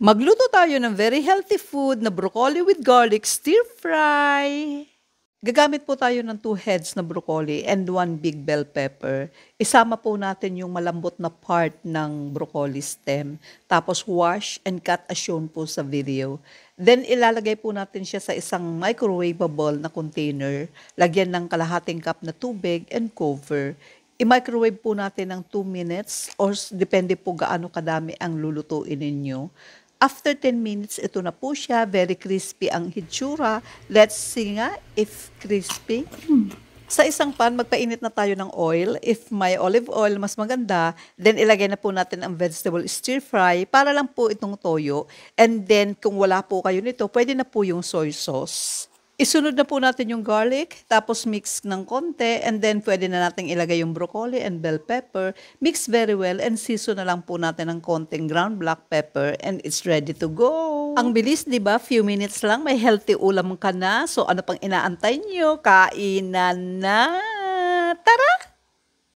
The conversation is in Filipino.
Magluto tayo ng very healthy food na broccoli with garlic stir fry. Gagamit po tayo ng 2 heads na broccoli and 1 big bell pepper. Isama po natin yung malambot na part ng broccoli stem. Tapos wash and cut as shown po sa video. Then ilalagay po natin siya sa isang microwavable na container. Lagyan ng kalahating cup na tubig and cover. I-microwave po natin ng 2 minutes or depende po gaano kadami ang lulutuin ninyo. After 10 minutes, ito na po siya. Very crispy ang hitsura. Let's see nga if crispy. Sa isang pan, magpainit na tayo ng oil. If may olive oil, mas maganda. Then ilagay na po natin ang vegetable stir fry para lang po itong toyo. And then kung wala po kayo nito, pwede na po yung soy sauce. Isunod na po natin yung garlic, tapos mix ng konti, and then pwede na natin ilagay yung broccoli and bell pepper. Mix very well, and season na lang po natin ng konting ground black pepper, and it's ready to go. Ang bilis, di ba? Few minutes lang, may healthy ulam ka na. So ano pang inaantay nyo? Kainan na!